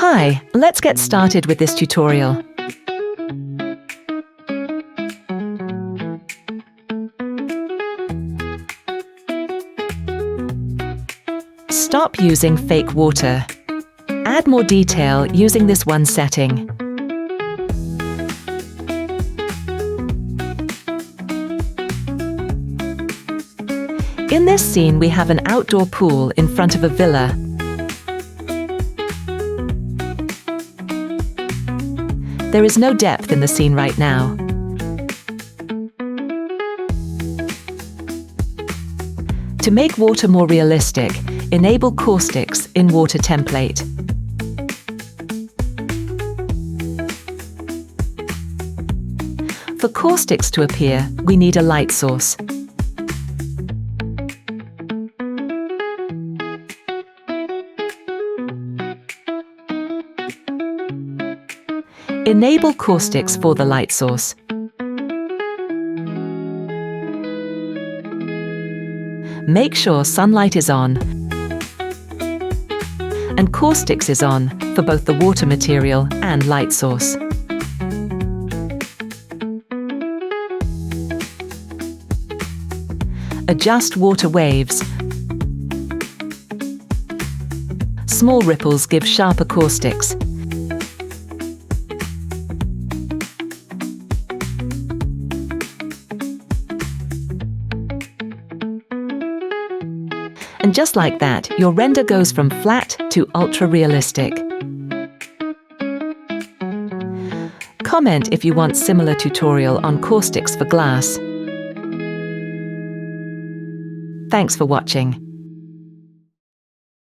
Hi, let's get started with this tutorial. Stop using fake water. Add more detail using this one setting. In this scene, we have an outdoor pool in front of a villa. There is no depth in the scene right now. To make water more realistic, enable Caustics in Water template. For Caustics to appear, we need a light source. Enable Caustics for the light source. Make sure sunlight is on and Caustics is on for both the water material and light source. Adjust water waves. Small ripples give sharper Caustics. And just like that, your render goes from flat to ultra-realistic. Comment if you want similar tutorial on Caustics for glass. Thanks for watching.